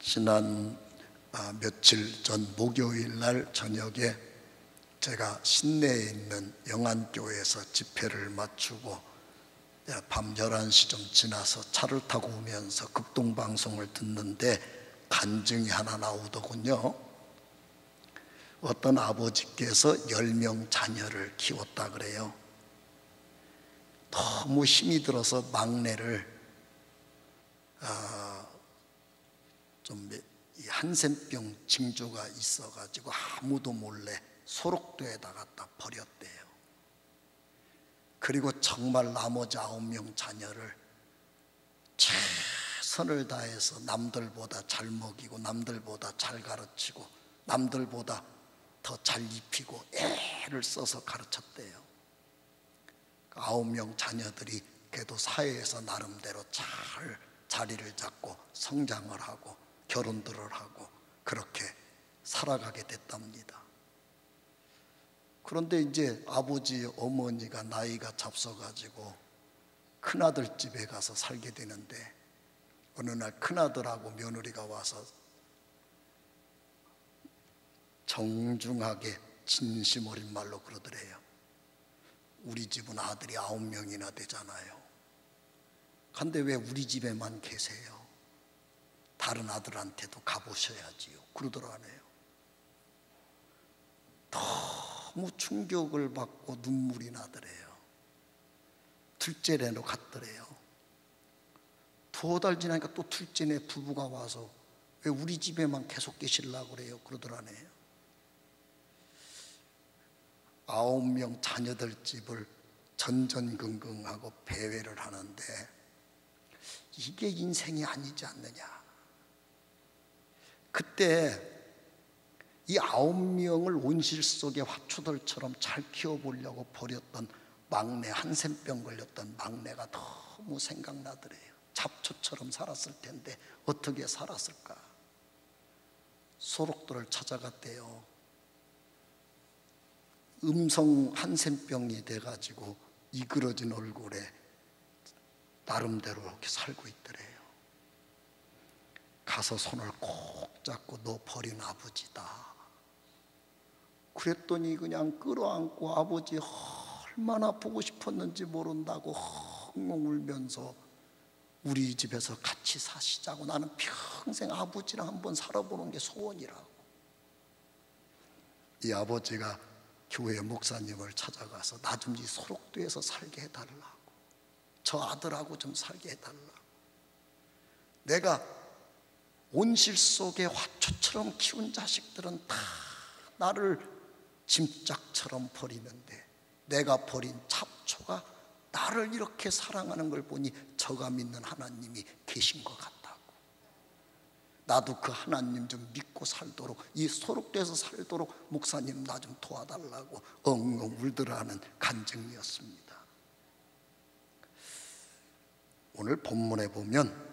지난 며칠 전 목요일 날 저녁에 제가 신내에 있는 영안교회에서 집회를 마치고 밤 11시 좀 지나서 차를 타고 오면서 극동방송을 듣는데 간증이 하나 나오더군요. 어떤 아버지께서 10명 자녀를 키웠다 그래요. 너무 힘이 들어서 막내를 좀 한센병 징조가 있어가지고 아무도 몰래 소록도에다 갖다 버렸대요. 그리고 정말 나머지 9명 자녀를 최선을 다해서 남들보다 잘 먹이고 남들보다 잘 가르치고 남들보다 더 잘 입히고 애를 써서 가르쳤대요. 9명 자녀들이 그래도 사회에서 나름대로 잘 자리를 잡고 성장을 하고 결혼들을 하고 그렇게 살아가게 됐답니다. 그런데 이제 아버지 어머니가 나이가 잡숴가지고 큰아들 집에 가서 살게 되는데 어느 날 큰아들하고 며느리가 와서 정중하게 진심 어린 말로 그러더래요. 우리 집은 아들이 9명이나 되잖아요. 근데 왜 우리 집에만 계세요? 다른 아들한테도 가보셔야지요. 그러더라네요. 너무 충격을 받고 눈물이 나더래요. 둘째네로 갔더래요. 2달 지나니까 또 둘째네 부부가 와서 왜 우리 집에만 계속 계시려고 그래요? 그러더라네요. 9명 자녀들 집을 전전긍긍하고 배회를 하는데 이게 인생이 아니지 않느냐. 그때 이 9명을 온실 속의 화초들처럼 잘 키워보려고 버렸던 막내, 한센병 걸렸던 막내가 너무 생각나더래요. 잡초처럼 살았을 텐데 어떻게 살았을까. 소록도를 찾아갔대요. 음성 한센병이 돼가지고 이그러진 얼굴에 나름대로 이렇게 살고 있더래요. 가서 손을 꼭 잡고 너 버린 아버지다. 그랬더니 그냥 끌어안고 아버지 얼마나 보고 싶었는지 모른다고 헝헝 울면서 우리 집에서 같이 사시자고. 나는 평생 아버지랑 한번 살아보는 게 소원이라고. 이 아버지가 교회 목사님을 찾아가서 나 좀 이 소록도에서 살게 해달라고, 저 아들하고 좀 살게 해달라고. 내가 온실 속의 화초처럼 키운 자식들은 다 나를 짐짝처럼 버리는데 내가 버린 잡초가 나를 이렇게 사랑하는 걸 보니 저가 믿는 하나님이 계신 것 같다고. 나도 그 하나님 좀 믿고 살도록, 이 소록도에서 살도록 목사님 나 좀 도와달라고 엉엉 울더라는 간증이었습니다. 오늘 본문에 보면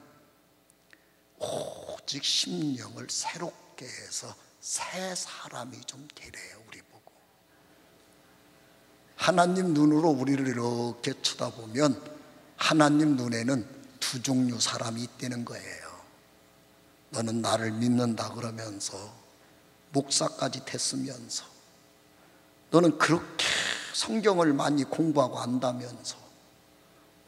오직 심령을 새롭게 해서 새 사람이 좀 되래요. 우리 보고 하나님 눈으로 우리를 이렇게 쳐다보면 하나님 눈에는 두 종류 사람이 있다는 거예요. 너는 나를 믿는다 그러면서 목사까지 됐으면서 너는 그렇게 성경을 많이 공부하고 안다면서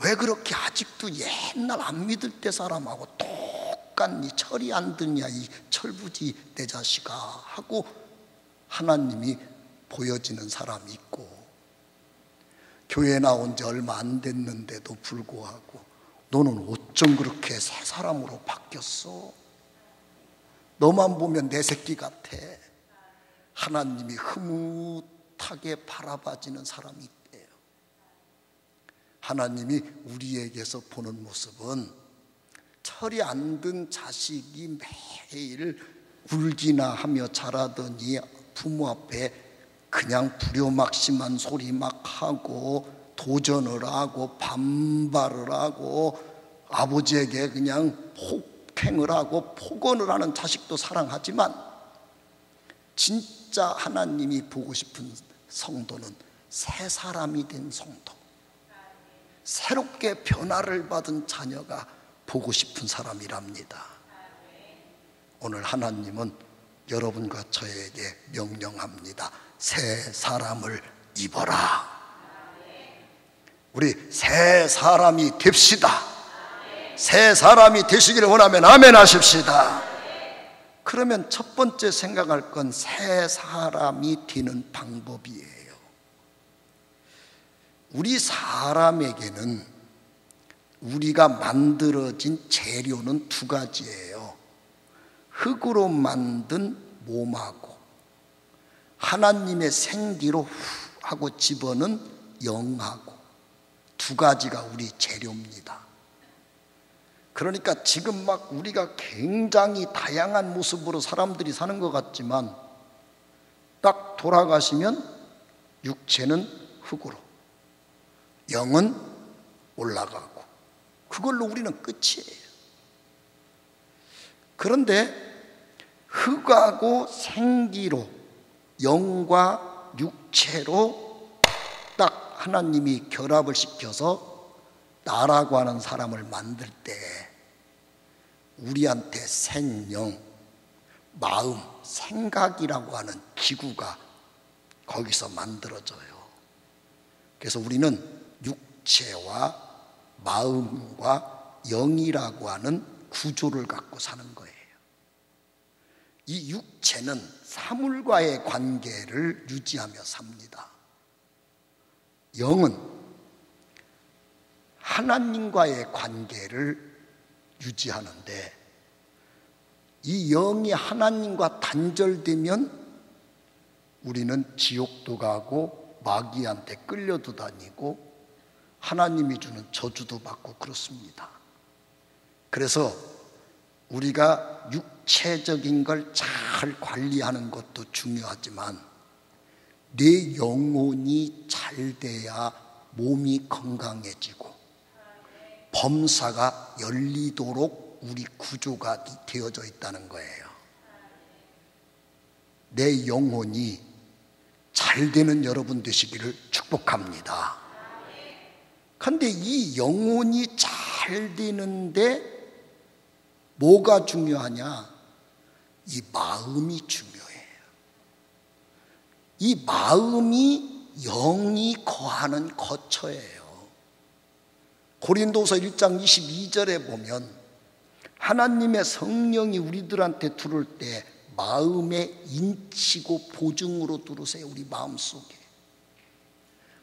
왜 그렇게 아직도 옛날 안 믿을 때 사람하고 똑같니? 철이 안 드냐 이 철부지 내 자식아 하고 하나님이 보여지는 사람이 있고, 교회 나온 지 얼마 안 됐는데도 불구하고 너는 어쩜 그렇게 새 사람으로 바뀌었어? 너만 보면 내 새끼 같아. 하나님이 흐뭇하게 바라봐지는 사람이 있대요. 하나님이 우리에게서 보는 모습은 철이 안 든 자식이 매일 울기나 하며 자라더니 부모 앞에 그냥 불효막심한 소리 막 하고 도전을 하고 반발을 하고 아버지에게 그냥 폭행을 하고 폭언을 하는 자식도 사랑하지만 진짜 하나님이 보고 싶은 성도는 새 사람이 된 성도, 새롭게 변화를 받은 자녀가 보고 싶은 사람이랍니다. 오늘 하나님은 여러분과 저에게 명령합니다. 새 사람을 입어라. 우리 새 사람이 됩시다. 새 사람이 되시기를 원하면 아멘 하십시다. 그러면 첫 번째 생각할 건 새 사람이 되는 방법이에요. 우리 사람에게는 우리가 만들어진 재료는 두 가지예요. 흙으로 만든 몸하고 하나님의 생기로 후 하고 집어넣은 영하고 두 가지가 우리 재료입니다. 그러니까 지금 막 우리가 굉장히 다양한 모습으로 사람들이 사는 것 같지만 딱 돌아가시면 육체는 흙으로, 영은 올라가고 그걸로 우리는 끝이에요. 그런데 흙하고 생기로, 영과 육체로 딱 하나님이 결합을 시켜서 나라고 하는 사람을 만들 때 우리한테 생명, 마음, 생각이라고 하는 기구가 거기서 만들어져요. 그래서 우리는 육체와 마음과 영이라고 하는 구조를 갖고 사는 거예요. 이 육체는 사물과의 관계를 유지하며 삽니다. 영은 하나님과의 관계를 유지하는데 이 영이 하나님과 단절되면 우리는 지옥도 가고 마귀한테 끌려도 다니고 하나님이 주는 저주도 받고 그렇습니다. 그래서 우리가 육체적인 걸 잘 관리하는 것도 중요하지만 내 영혼이 잘 돼야 몸이 건강해지고 범사가 열리도록 우리 구조가 되어져 있다는 거예요. 내 영혼이 잘 되는 여러분 되시기를 축복합니다. 그런데 이 영혼이 잘 되는데 뭐가 중요하냐? 이 마음이 중요해요. 이 마음이 영이 거하는 거처예요. 고린도서 1장 22절에 보면 하나님의 성령이 우리들한테 들어올 때 마음에 인치고 보증으로 들어오세요. 우리 마음속에.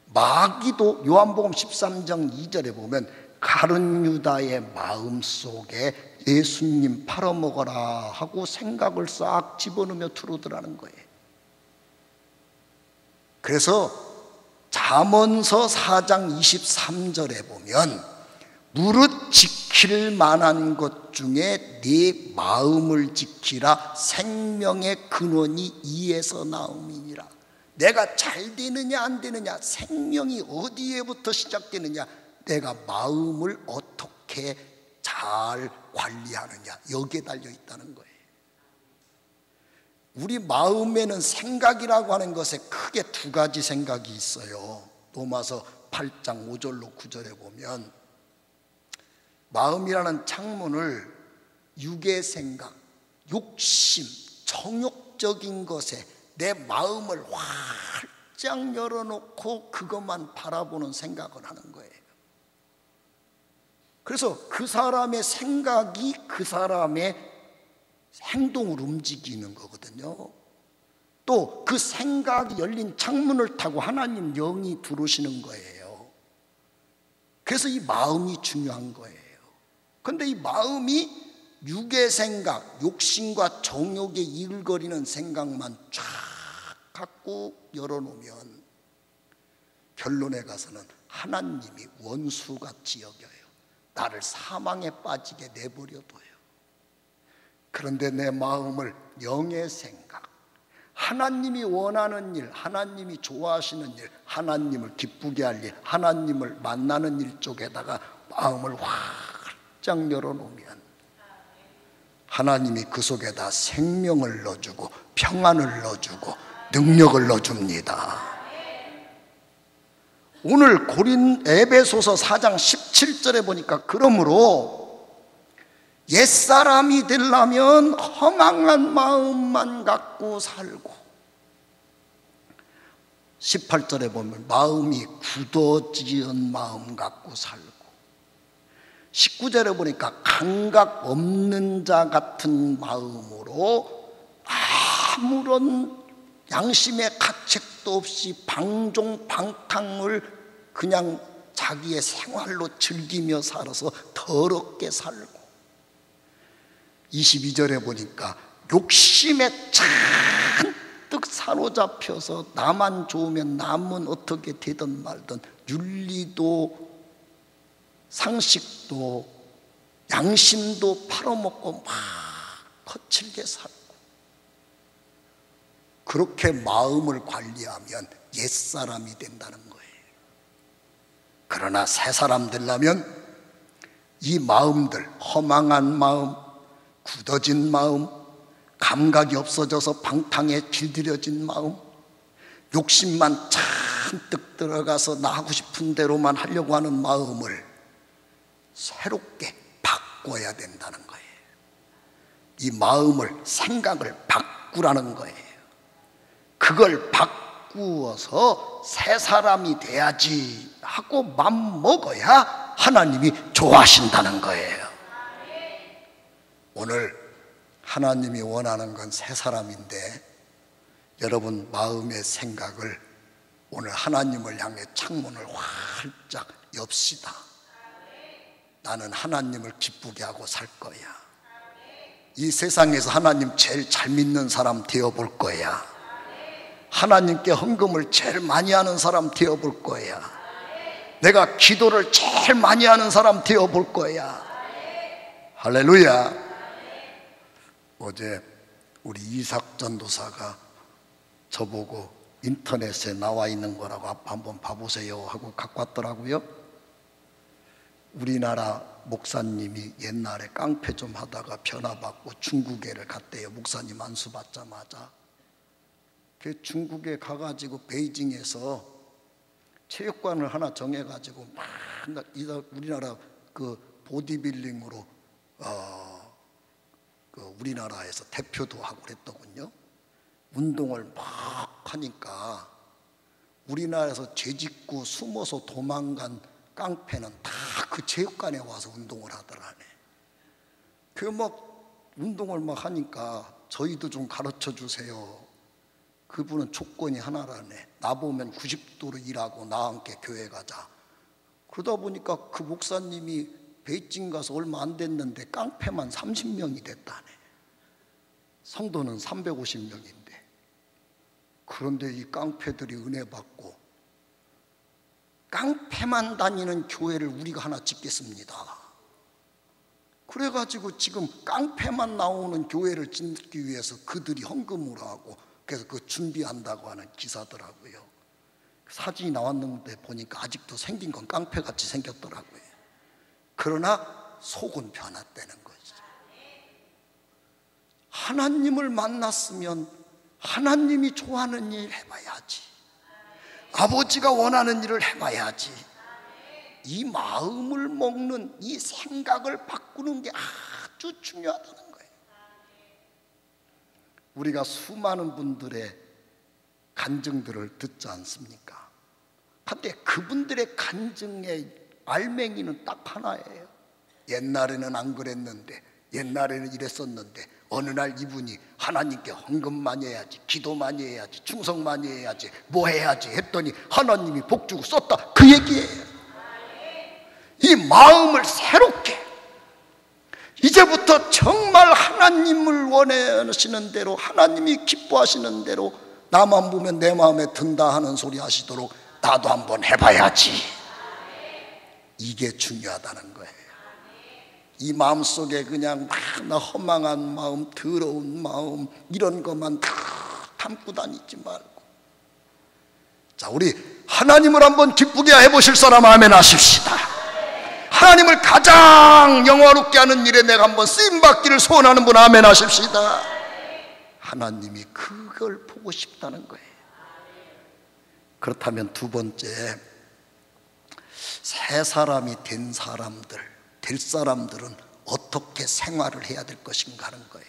마귀도 요한복음 13장 2절에 보면 가룟 유다의 마음속에 예수님 팔아먹어라 하고 생각을 싹 집어넣으며 들어오더라는 거예요. 그래서 잠언서 4장 23절에 보면 무릇 지킬 만한 것 중에 네 마음을 지키라 생명의 근원이 이에서 나옴이니라. 내가 잘 되느냐 안 되느냐, 생명이 어디에부터 시작되느냐, 내가 마음을 어떻게 잘 관리하느냐, 여기에 달려 있다는 거예요. 우리 마음에는 생각이라고 하는 것에 크게 두 가지 생각이 있어요. 로마서 8장 5절로 9절에 보면 마음이라는 창문을 육의 생각, 욕심, 정욕적인 것에 내 마음을 활짝 열어놓고 그것만 바라보는 생각을 하는 거예요. 그래서 그 사람의 생각이 그 사람의 행동을 움직이는 거거든요. 또 그 생각이 열린 창문을 타고 하나님 영이 들어오시는 거예요. 그래서 이 마음이 중요한 거예요. 그런데 이 마음이 육의 생각, 욕심과 정욕에 이글거리는 생각만 쫙 갖고 열어놓으면 결론에 가서는 하나님이 원수같이 여겨요. 나를 사망에 빠지게 내버려둬요. 그런데 내 마음을 영의 생각, 하나님이 원하는 일, 하나님이 좋아하시는 일, 하나님을 기쁘게 할 일, 하나님을 만나는 일 쪽에다가 마음을 활짝 열어놓으면 하나님이 그 속에다 생명을 넣어주고 평안을 넣어주고 능력을 넣어줍니다. 오늘 에베소서 4장 17절에 보니까 그러므로 옛사람이 되려면 허망한 마음만 갖고 살고, 18절에 보면 마음이 굳어지은 마음 갖고 살고, 19절에 보니까 감각 없는 자 같은 마음으로 아무런 양심의 가책도 없이 방종방탕을 그냥 자기의 생활로 즐기며 살아서 더럽게 살고, 22절에 보니까 욕심에 잔뜩 사로잡혀서 나만 좋으면 남은 어떻게 되든 말든 윤리도 상식도 양심도 팔아먹고 막 거칠게 살고, 그렇게 마음을 관리하면 옛사람이 된다는 거예요. 그러나 새 사람 되려면 이 마음들, 허망한 마음, 굳어진 마음, 감각이 없어져서 방탕에 길들여진 마음, 욕심만 잔뜩 들어가서 나 하고 싶은 대로만 하려고 하는 마음을 새롭게 바꿔야 된다는 거예요. 이 마음을, 생각을 바꾸라는 거예요. 그걸 바꾸어서 새 사람이 돼야지 하고 맘먹어야 하나님이 좋아하신다는 거예요. 오늘 하나님이 원하는 건 새 사람인데, 여러분 마음의 생각을 오늘 하나님을 향해 창문을 활짝 엽시다. 나는 하나님을 기쁘게 하고 살 거야. 이 세상에서 하나님 제일 잘 믿는 사람 되어볼 거야. 하나님께 헌금을 제일 많이 하는 사람 되어볼 거야. 내가 기도를 제일 많이 하는 사람 되어볼 거야. 할렐루야. 어제 우리 이삭 전도사가 저보고 인터넷에 나와 있는 거라고 아빠 한번 봐보세요 하고 갖고 왔더라고요. 우리나라 목사님이 옛날에 깡패 좀 하다가 변화받고 중국에를 갔대요. 목사님 안수 받자마자. 그 중국에 가가지고 베이징에서 체육관을 하나 정해가지고 막 우리나라 그 보디빌딩으로 그 우리나라에서 대표도 하고 그랬더군요. 운동을 막 하니까 우리나라에서 죄짓고 숨어서 도망간 깡패는 다 그 체육관에 와서 운동을 하더라네. 그 막 운동을 막 하니까 저희도 좀 가르쳐 주세요. 그분은 조건이 하나라네. 나보면 90도로 일하고 나와 함께 교회 가자. 그러다 보니까 그 목사님이 베이징 가서 얼마 안 됐는데 깡패만 30명이 됐다네. 성도는 350명인데. 그런데 이 깡패들이 은혜 받고 깡패만 다니는 교회를 우리가 하나 짓겠습니다. 그래가지고 지금 깡패만 나오는 교회를 짓기 위해서 그들이 헌금으로 하고, 그래서 그 준비한다고 하는 기사더라고요. 사진이 나왔는데 보니까 아직도 생긴 건 깡패같이 생겼더라고요. 그러나 속은 변화되는 거죠. 하나님을 만났으면 하나님이 좋아하는 일 해봐야지. 아버지가 원하는 일을 해봐야지. 이 마음을 먹는 이 생각을 바꾸는 게 아주 중요하다는 거예요. 우리가 수많은 분들의 간증들을 듣지 않습니까? 근데 그분들의 간증의 알맹이는 딱 하나예요. 옛날에는 안 그랬는데, 옛날에는 이랬었는데 어느 날 이분이 하나님께 헌금 많이 해야지, 기도 많이 해야지, 충성 많이 해야지, 뭐 해야지 했더니 하나님이 복 주고 썼다, 그 얘기예요. 이 마음을 새롭게, 이제부터 정말 하나님을 원하시는 대로, 하나님이 기뻐하시는 대로 나만 보면 내 마음에 든다 하는 소리 하시도록 나도 한번 해봐야지. 이게 중요하다는 거예요. 이 마음속에 그냥 막 나 허망한 마음, 더러운 마음 이런 것만 다 담고 다니지 말고, 자, 우리 하나님을 한번 기쁘게 해보실 사람 아멘 하십시다. 하나님을 가장 영화롭게 하는 일에 내가 한번 쓰임받기를 소원하는 분 아멘 하십시다. 하나님이 그걸 보고 싶다는 거예요. 그렇다면 두 번째, 새 사람이 된 사람들은 어떻게 생활을 해야 될 것인가 하는 거예요.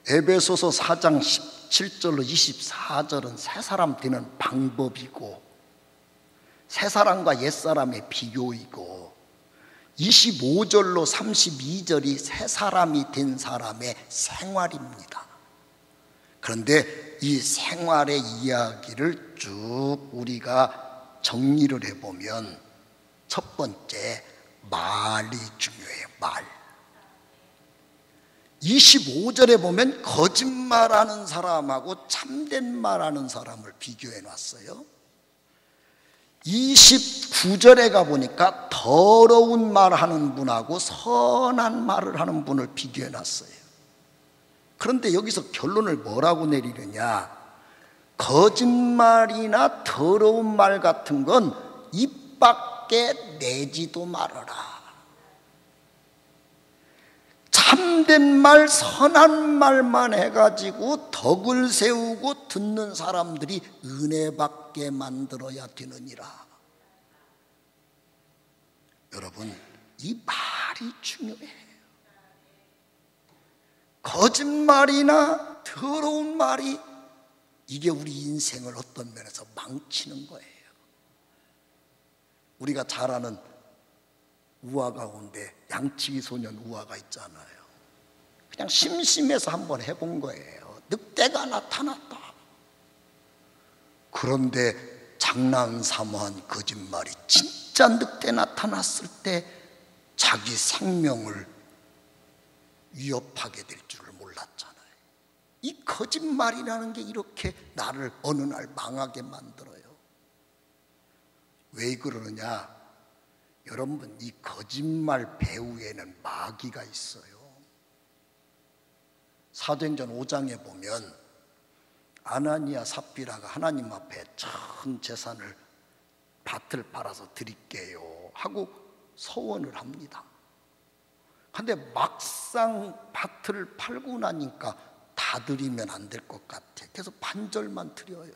에베소서 4장 17절로 24절은 새 사람 되는 방법이고 새 사람과 옛 사람의 비교이고 25절로 32절이 새 사람이 된 사람의 생활입니다. 그런데 이 생활의 이야기를 쭉 우리가 정리를 해보면 첫 번째, 말이 중요해요. 말. 25절에 보면 거짓말하는 사람하고 참된 말하는 사람을 비교해 놨어요. 29절에 가보니까 더러운 말하는 분하고 선한 말을 하는 분을 비교해 놨어요. 그런데 여기서 결론을 뭐라고 내리느냐? 거짓말이나 더러운 말 같은 건 입 밖에 내지도 말아라. 참된 말, 선한 말만 해가지고 덕을 세우고 듣는 사람들이 은혜받게 만들어야 되느니라. 여러분, 이 말이 중요해요. 거짓말이나 더러운 말이 이게 우리 인생을 어떤 면에서 망치는 거예요. 우리가 잘 아는 우화 가운데 양치기 소년 우화가 있잖아요. 그냥 심심해서 한번 해본 거예요. 늑대가 나타났다. 그런데 장난삼아한 거짓말이 진짜 늑대 나타났을 때 자기 생명을 위협하게 될 줄을 몰랐잖아요. 이 거짓말이라는 게 이렇게 나를 어느 날 망하게 만들어요. 왜 그러느냐? 여러분, 이 거짓말 배후에는 마귀가 있어요. 사도행전 5장에 보면 아나니아 삽비라가 하나님 앞에 전 재산을 밭을 팔아서 드릴게요 하고 서원을 합니다. 근데 막상 밭을 팔고 나니까 다 드리면 안 될 것 같아. 그래서 반절만 드려요.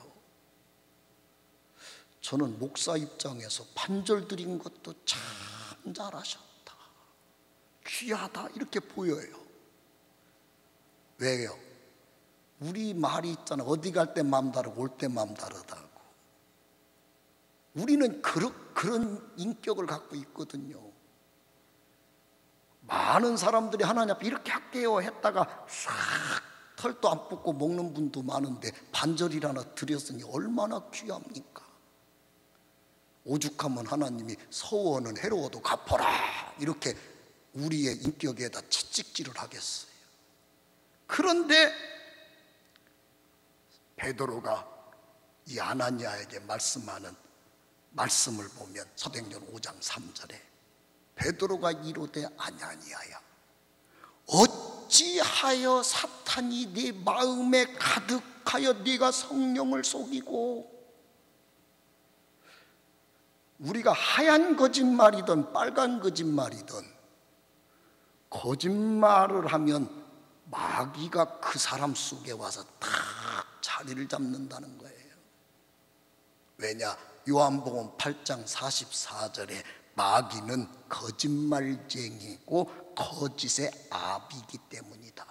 저는 목사 입장에서 반절 드린 것도 참 잘하셨다, 귀하다 이렇게 보여요. 왜요? 우리 말이 있잖아. 어디 갈 때 마음 다르고 올 때 마음 다르다고. 우리는 그런 인격을 갖고 있거든요. 많은 사람들이 하나님 앞에 이렇게 할게요 했다가 싹 털도 안 뽑고 먹는 분도 많은데 반절이라나 드렸으니 얼마나 귀합니까? 오죽하면 하나님이 서원은 해로워도 갚아라 이렇게 우리의 인격에다 채찍질을 하겠어요. 그런데 베드로가 이 아나니아에게 말씀하는 말씀을 보면 사도행전 5장 3절에 베드로가 이르되 아나니아야, 어찌하여 사탄이 네 마음에 가득하여 네가 성령을 속이고. 우리가 하얀 거짓말이든 빨간 거짓말이든 거짓말을 하면 마귀가 그 사람 속에 와서 딱 자리를 잡는다는 거예요. 왜냐? 요한복음 8장 44절에 마귀는 거짓말쟁이고 거짓의 아비이기 때문이다.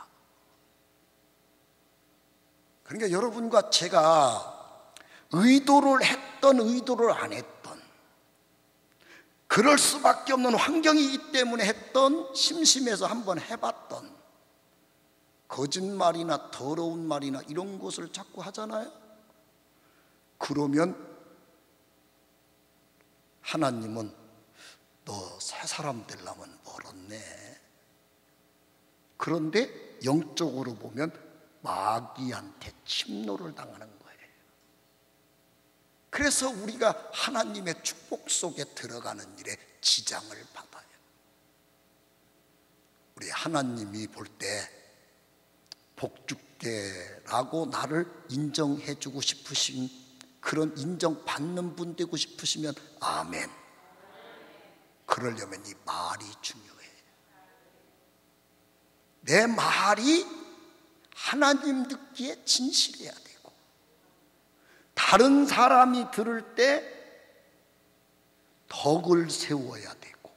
그러니까 여러분과 제가 의도를 했던 의도를 안 했던, 그럴 수밖에 없는 환경이기 때문에 했던, 심심해서 한번 해봤던 거짓말이나 더러운 말이나 이런 것을 자꾸 하잖아요. 그러면 하나님은 너 새 사람 되려면 멀었네. 그런데 영적으로 보면 마귀한테 침노를 당하는 거예요. 그래서 우리가 하나님의 축복 속에 들어가는 일에 지장을 받아요. 우리 하나님이 볼 때 복죽게라고 나를 인정해주고 싶으신, 그런 인정받는 분 되고 싶으시면 아멘. 그러려면 이 말이 중요해요. 내 말이 하나님 듣기에 진실해야 되고, 다른 사람이 들을 때 덕을 세워야 되고,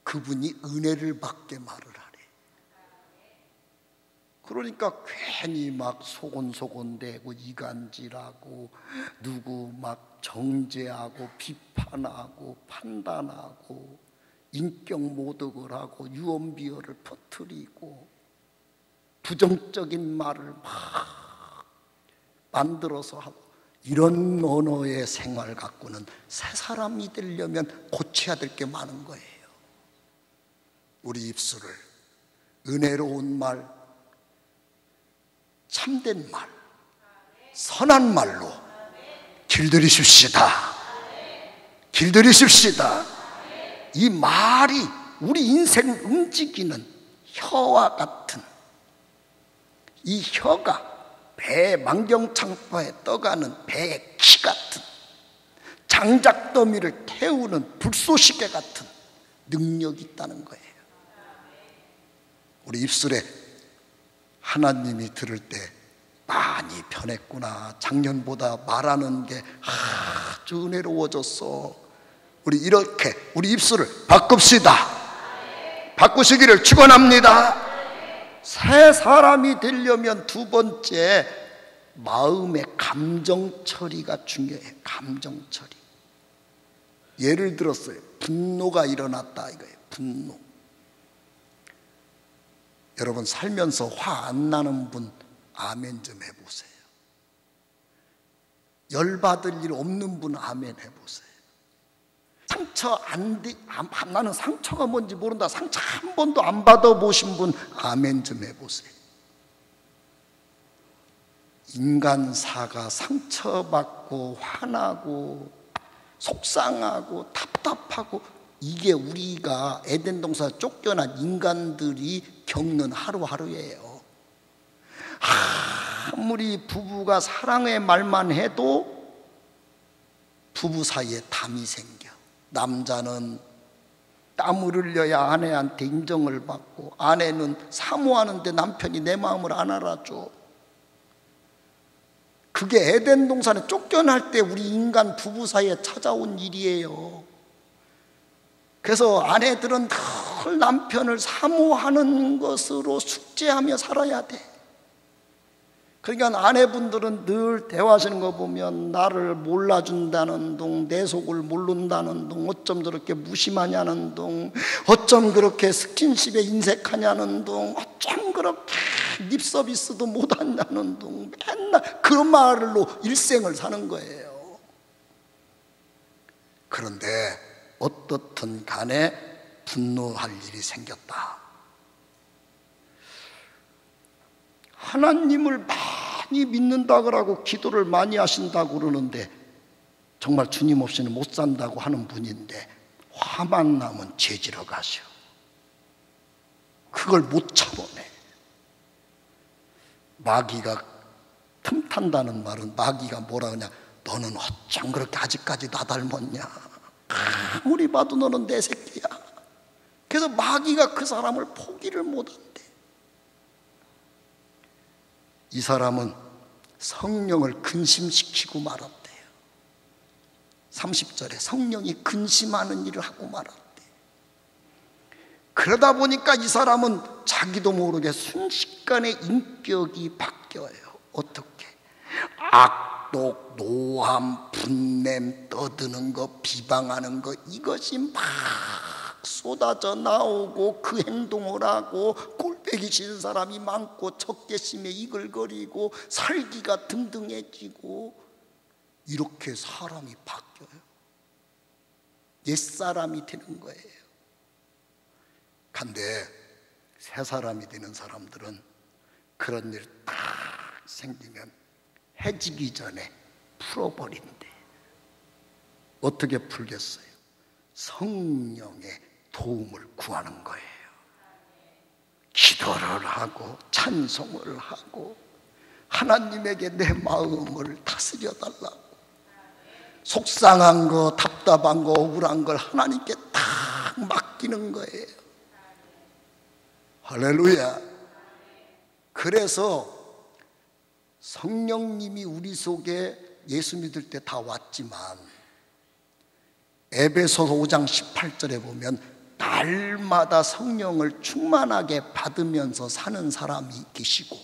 그분이 은혜를 받게 말을 하래. 그러니까 괜히 막 소곤소곤대고 이간질하고 누구 막 정죄하고 비판하고 판단하고 인격 모독을 하고 유언비어를 퍼뜨리고 부정적인 말을 막 만들어서 하고, 이런 언어의 생활 갖고는 새 사람이 되려면 고쳐야 될 게 많은 거예요. 우리 입술을 은혜로운 말, 참된 말, 선한 말로 길들이십시다. 길들이십시다. 이 말이 우리 인생 움직이는 혀와 같은, 이 혀가 배 만경창포에 떠가는 배의 키 같은, 장작더미를 태우는 불쏘시개 같은 능력이 있다는 거예요. 우리 입술에 하나님이 들을 때 많이 변했구나, 작년보다 말하는 게 아주 은혜로워졌어, 우리 이렇게 우리 입술을 바꿉시다. 바꾸시기를 축원합니다. 새 사람이 되려면 두 번째, 마음의 감정 처리가 중요해요. 감정 처리. 예를 들었어요. 분노가 일어났다 이거예요. 분노. 여러분 살면서 화 안 나는 분 아멘 좀 해보세요. 열받을 일 없는 분 아멘 해보세요. 상처 나는 상처가 뭔지 모른다, 상처 한 번도 안 받아보신 분 아멘 좀 해보세요. 인간사가 상처받고 화나고 속상하고 답답하고, 이게 우리가 에덴 동산 쫓겨난 인간들이 겪는 하루하루예요. 아무리 부부가 사랑의 말만 해도 부부 사이에 담이 생겨. 남자는 땀을 흘려야 아내한테 인정을 받고, 아내는 사모하는데 남편이 내 마음을 안 알아줘. 그게 에덴 동산에 쫓겨날 때 우리 인간 부부 사이에 찾아온 일이에요. 그래서 아내들은 늘 남편을 사모하는 것으로 숙제하며 살아야 돼. 그러니까 아내분들은 늘 대화하시는 거 보면 나를 몰라준다는 둥, 내 속을 모른다는 둥, 어쩜 저렇게 무심하냐는 둥, 어쩜 그렇게 스킨십에 인색하냐는 둥, 어쩜 그렇게 립 서비스도 못한다는 둥, 맨날 그 말로 일생을 사는 거예요. 그런데 어떻든 간에 분노할 일이 생겼다. 하나님을 많이 믿는다 그러고 기도를 많이 하신다고 그러는데 정말 주님 없이는 못 산다고 하는 분인데 화만 나면 죄지러 가셔. 그걸 못 참아내. 마귀가 틈탄다는 말은, 마귀가 뭐라 그러냐, 너는 어쩜 그렇게 아직까지 나 닮았냐, 아무리 봐도 너는 내 새끼야. 그래서 마귀가 그 사람을 포기를 못한대. 이 사람은 성령을 근심시키고 말았대요. 30절에 성령이 근심하는 일을 하고 말았대. 그러다 보니까 이 사람은 자기도 모르게 순식간에 인격이 바뀌어요. 어떻게? 악독, 노함, 분냄, 떠드는 거, 비방하는 거, 이것이 막 쏟아져 나오고 그 행동을 하고, 꼴배기 싫은 사람이 많고 적개심에 이글거리고 살기가 등등해지고, 이렇게 사람이 바뀌어요. 옛사람이 되는 거예요. 근데 새 사람이 되는 사람들은 그런 일 딱 생기면 해지기 전에 풀어버린대. 어떻게 풀겠어요? 성령의 도움을 구하는 거예요. 기도를 하고 찬송을 하고 하나님에게 내 마음을 다스려 달라고, 속상한 거, 답답한 거, 억울한 걸 하나님께 딱 맡기는 거예요. 할렐루야. 그래서 성령님이 우리 속에 예수 믿을 때 다 왔지만 에베소서 5장 18절에 보면 날마다 성령을 충만하게 받으면서 사는 사람이 계시고,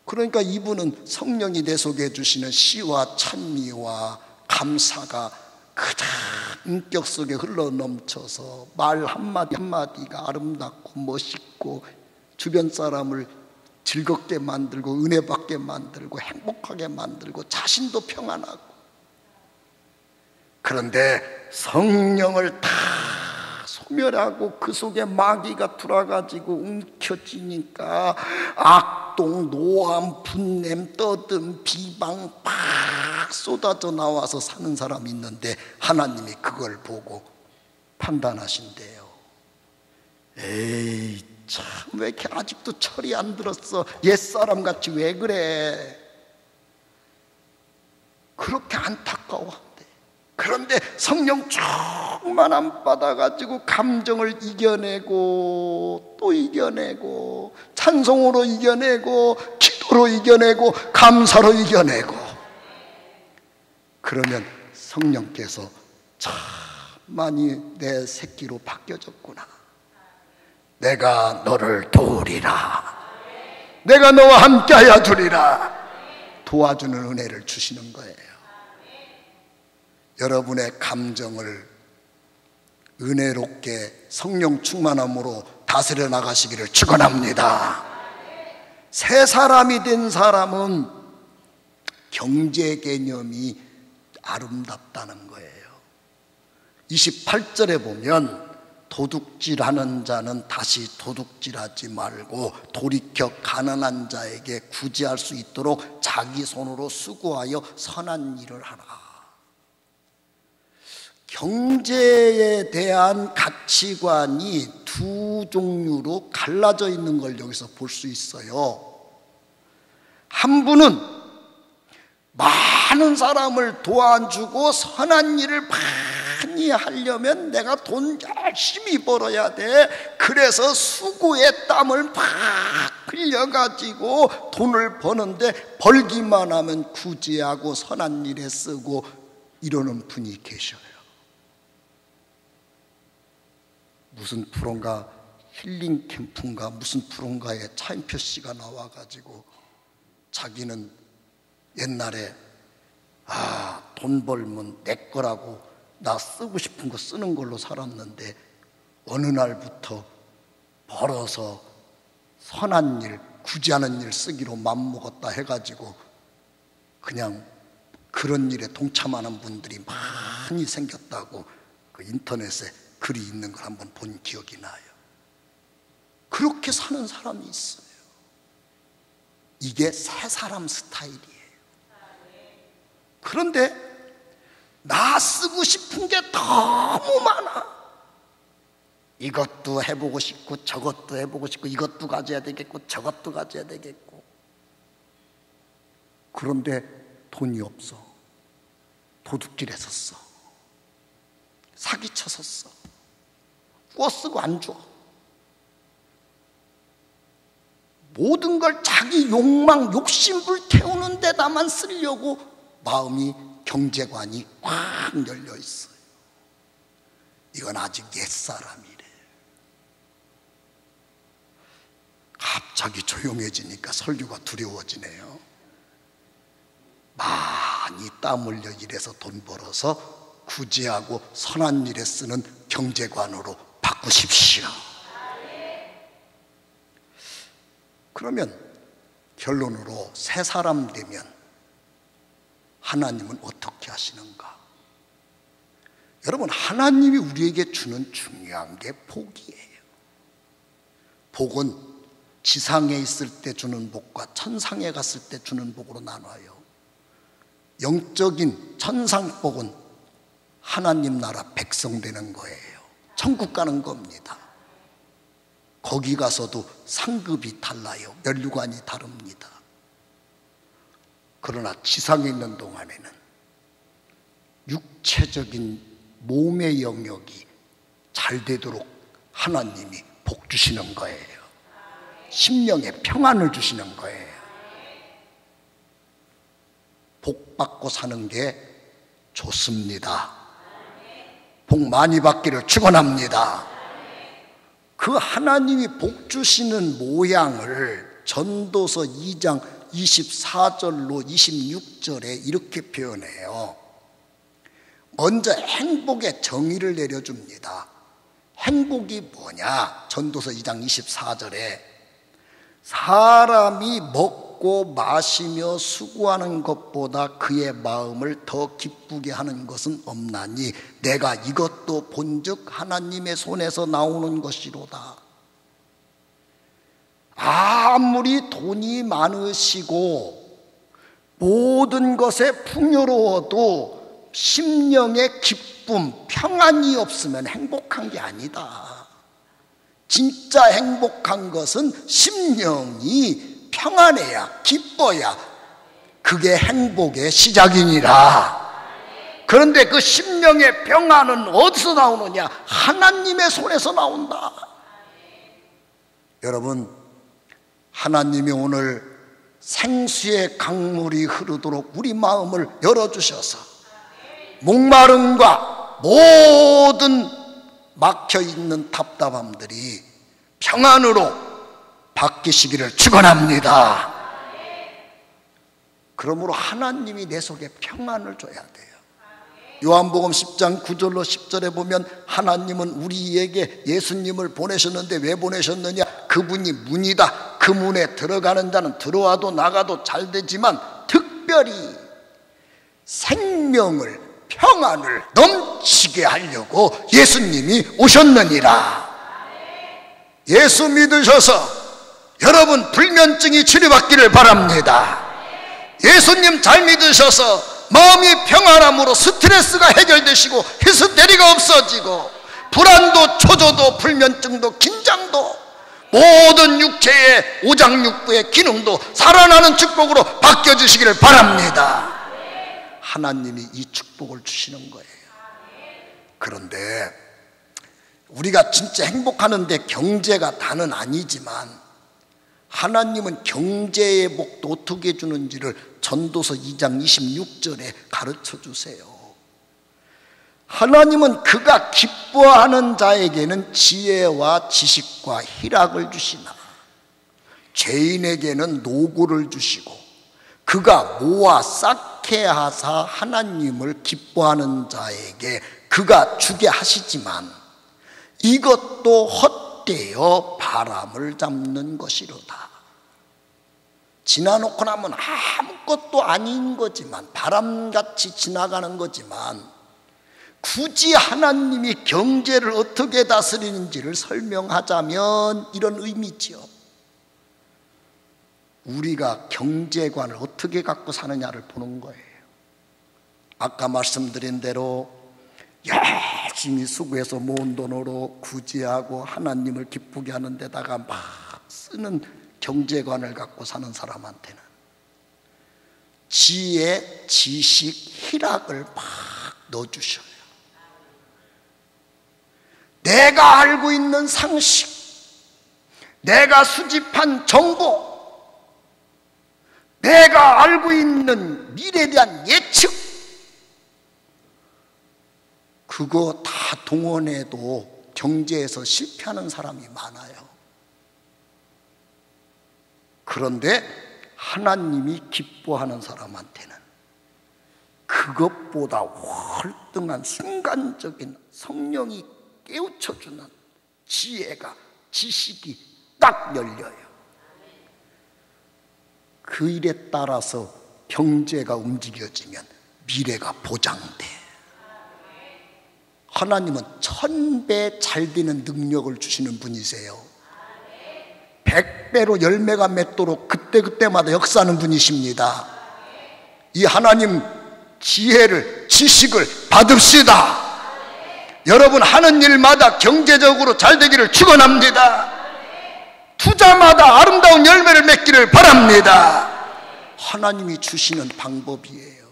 그러니까 이분은 성령이 내 속에 주시는 시와 찬미와 감사가 그저 인격 속에 흘러넘쳐서 말 한마디 한마디가 아름답고 멋있고 주변 사람을 즐겁게 만들고 은혜 받게 만들고 행복하게 만들고 자신도 평안하고. 그런데 성령을 다 소멸하고 그 속에 마귀가 들어가지고 움켜쥐니까 악동, 노함, 분냄, 떠듬, 비방 막 쏟아져 나와서 사는 사람이 있는데 하나님이 그걸 보고 판단하신대요. 에이, 참 왜 이렇게 아직도 철이 안 들었어? 옛사람같이 왜 그래? 그렇게 안타까워한대. 그런데 성령 충만함 받아가지고 감정을 이겨내고 또 이겨내고 찬송으로 이겨내고 기도로 이겨내고 감사로 이겨내고, 그러면 성령께서 참 많이 내 새끼로 바뀌어졌구나. 내가 너를 도우리라. 내가 너와 함께하여 주리라. 도와주는 은혜를 주시는 거예요. 여러분의 감정을 은혜롭게 성령 충만함으로 다스려 나가시기를 축원합니다. 새 사람이 된 사람은 경제 개념이 아름답다는 거예요. 28절에 보면 도둑질하는 자는 다시 도둑질하지 말고 돌이켜 가난한 자에게 구제할 수 있도록 자기 손으로 수고하여 선한 일을 하라. 경제에 대한 가치관이 두 종류로 갈라져 있는 걸 여기서 볼 수 있어요. 한 분은 많은 사람을 도와주고 선한 일을 많이 하려면 내가 돈 열심히 벌어야 돼. 그래서 수고의 땀을 막 흘려가지고 돈을 버는데 벌기만 하면 구제하고 선한 일에 쓰고 이러는 분이 계셔요. 무슨 프로인가 힐링 캠프인가 무슨 프로인가에 차인표 씨가 나와가지고 자기는 옛날에 돈 벌면 내 거라고 나 쓰고 싶은 거 쓰는 걸로 살았는데 어느 날부터 벌어서 선한 일, 구제하는 일 쓰기로 맘먹었다 해가지고 그냥 그런 일에 동참하는 분들이 많이 생겼다고 그 인터넷에 글이 있는 걸 한번 본 기억이 나요. 그렇게 사는 사람이 있어요. 이게 새 사람 스타일이에요. 그런데 나 쓰고 싶은 게 너무 많아. 이것도 해보고 싶고 저것도 해보고 싶고 이것도 가져야 되겠고 저것도 가져야 되겠고. 그런데 돈이 없어. 도둑질해서 써. 사기쳐서 써. 꿔 쓰고 안 줘. 모든 걸 자기 욕망, 욕심 불태우는 데다만 쓰려고 마음이, 경제관이 꽉 열려 있어요. 이건 아직 옛사람이래. 갑자기 조용해지니까 설교가 두려워지네요. 많이 땀 흘려 일해서 돈 벌어서 구제하고 선한 일에 쓰는 경제관으로 바꾸십시오. 그러면 결론으로 새 사람 되면 하나님은 어떻게 하시는가? 여러분, 하나님이 우리에게 주는 중요한 게 복이에요. 복은 지상에 있을 때 주는 복과 천상에 갔을 때 주는 복으로 나눠요. 영적인 천상복은 하나님 나라 백성 되는 거예요. 천국 가는 겁니다. 거기 가서도 상급이 달라요. 면류관이 다릅니다. 그러나 지상에 있는 동안에는 육체적인 몸의 영역이 잘 되도록 하나님이 복 주시는 거예요. 심령에 평안을 주시는 거예요. 복 받고 사는 게 좋습니다. 복 많이 받기를 축원합니다. 그 하나님이 복 주시는 모양을 전도서 2장 24절로 26절에 이렇게 표현해요. 먼저 행복의 정의를 내려줍니다. 행복이 뭐냐? 전도서 2장 24절에 사람이 먹고 마시며 수고하는 것보다 그의 마음을 더 기쁘게 하는 것은 없나니 내가 이것도 본즉 하나님의 손에서 나오는 것이로다. 아무리 돈이 많으시고 모든 것에 풍요로워도 심령의 기쁨, 평안이 없으면 행복한 게 아니다. 진짜 행복한 것은 심령이 평안해야, 기뻐야 그게 행복의 시작이니라. 그런데 그 심령의 평안은 어디서 나오느냐? 하나님의 손에서 나온다. 여러분, 하나님이 오늘 생수의 강물이 흐르도록 우리 마음을 열어주셔서 목마름과 모든 막혀있는 답답함들이 평안으로 바뀌시기를 축원합니다. 그러므로 하나님이 내 속에 평안을 줘야 돼요. 요한복음 10장 9절로 10절에 보면 하나님은 우리에게 예수님을 보내셨는데 왜 보내셨느냐? 그분이 문이다. 그 문에 들어가는 자는 들어와도 나가도 잘 되지만 특별히 생명을, 평안을 넘치게 하려고 예수님이 오셨느니라. 예수 믿으셔서 여러분 불면증이 치료받기를 바랍니다. 예수님 잘 믿으셔서 마음이 평안함으로 스트레스가 해결되시고 히스테리가 없어지고 불안도 초조도 불면증도 긴장도 모든 육체의 오장육부의 기능도 살아나는 축복으로 바뀌어주시기를 바랍니다. 하나님이 이 축복을 주시는 거예요. 그런데 우리가 진짜 행복하는데 경제가 다는 아니지만 하나님은 경제의 복도 어떻게 주는지를 전도서 2장 26절에 가르쳐 주세요. 하나님은 그가 기뻐하는 자에게는 지혜와 지식과 희락을 주시나 죄인에게는 노고를 주시고 그가 모아 쌓게 하사 하나님을 기뻐하는 자에게 그가 주게 하시지만 이것도 헛되어 바람을 잡는 것이로다. 지나놓고 나면 아무것도 아닌 거지만 바람같이 지나가는 거지만 굳이 하나님이 경제를 어떻게 다스리는지를 설명하자면 이런 의미지요. 우리가 경제관을 어떻게 갖고 사느냐를 보는 거예요. 아까 말씀드린 대로 열심히 수고해서 모은 돈으로 구제하고 하나님을 기쁘게 하는 데다가 막 쓰는 경제관을 갖고 사는 사람한테는 지혜, 지식, 희락을 막 넣어주셔요. 내가 알고 있는 상식, 내가 수집한 정보, 내가 알고 있는 미래에 대한 예측, 그거 다 동원해도 경제에서 실패하는 사람이 많아요. 그런데 하나님이 기뻐하는 사람한테는 그것보다 월등한 순간적인 성령이 깨우쳐주는 지혜가, 지식이 딱 열려요. 그 일에 따라서 경제가 움직여지면 미래가 보장돼. 하나님은 1000배 잘 되는 능력을 주시는 분이세요. 100배로 열매가 맺도록 그때그때마다 역사하는 분이십니다. 이 하나님 지혜를, 지식을 받읍시다. 여러분 하는 일마다 경제적으로 잘 되기를 축원합니다. 투자마다 아름다운 열매를 맺기를 바랍니다. 하나님이 주시는 방법이에요.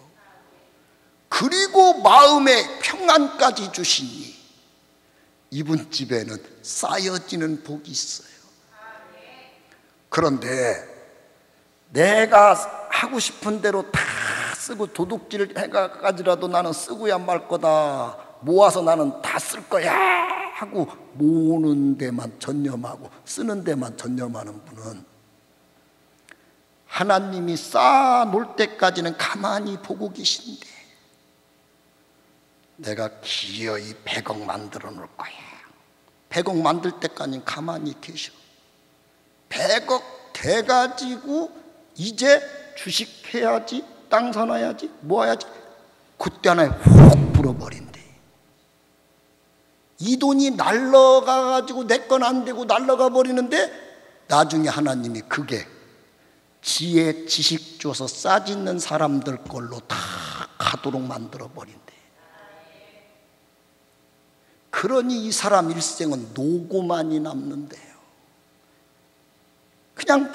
그리고 마음의 평안까지 주시니 이분 집에는 쌓여지는 복이 있어요. 그런데 내가 하고 싶은 대로 다 쓰고 도둑질 해가지라도 나는 쓰고야 말 거다, 모아서 나는 다 쓸 거야 하고 모으는 데만 전념하고 쓰는 데만 전념하는 분은 하나님이 쌓아놓을 때까지는 가만히 보고 계신데 내가 기어이 100억 만들어 놓을 거야. 100억 만들 때까지는 가만히 계셔. 100억 돼가지고 이제 주식해야지, 땅 사놔야지, 모아야지. 그때 하나에 훅 불어버린대. 이 돈이 날라가가지고 내 건 안 되고 날라가 버리는데 나중에 하나님이 그게 지혜, 지식 줘서 싸짓는 사람들 걸로 다 가도록 만들어 버린대. 그러니 이 사람 일생은 노고만이 남는데요. 그냥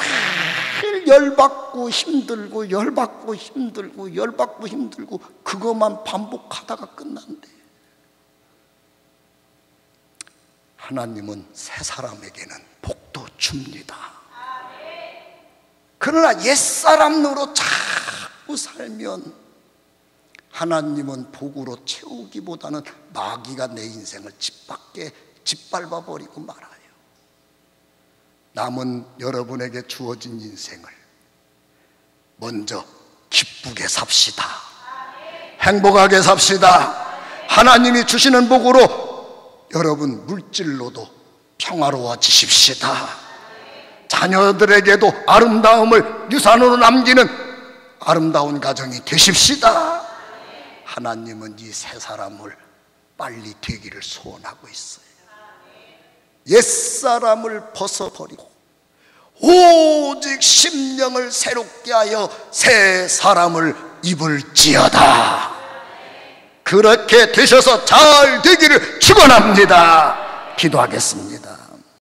매일 열받고 힘들고 열받고 힘들고 열받고 힘들고 그것만 반복하다가 끝난대. 하나님은 새 사람에게는 복도 줍니다. 그러나 옛사람으로 자꾸 살면 하나님은 복으로 채우기보다는 마귀가 내 인생을 짓밟아 버리고 말아요. 남은 여러분에게 주어진 인생을 먼저 기쁘게 삽시다. 행복하게 삽시다. 하나님이 주시는 복으로 여러분 물질로도 평화로워지십시다. 자녀들에게도 아름다움을 유산으로 남기는 아름다운 가정이 되십시다. 하나님은 이 세 사람을 빨리 되기를 소원하고 있어요. 옛사람을 벗어버리고 오직 심령을 새롭게 하여 새 사람을 입을지어다. 그렇게 되셔서 잘 되기를 축원합니다. 기도하겠습니다.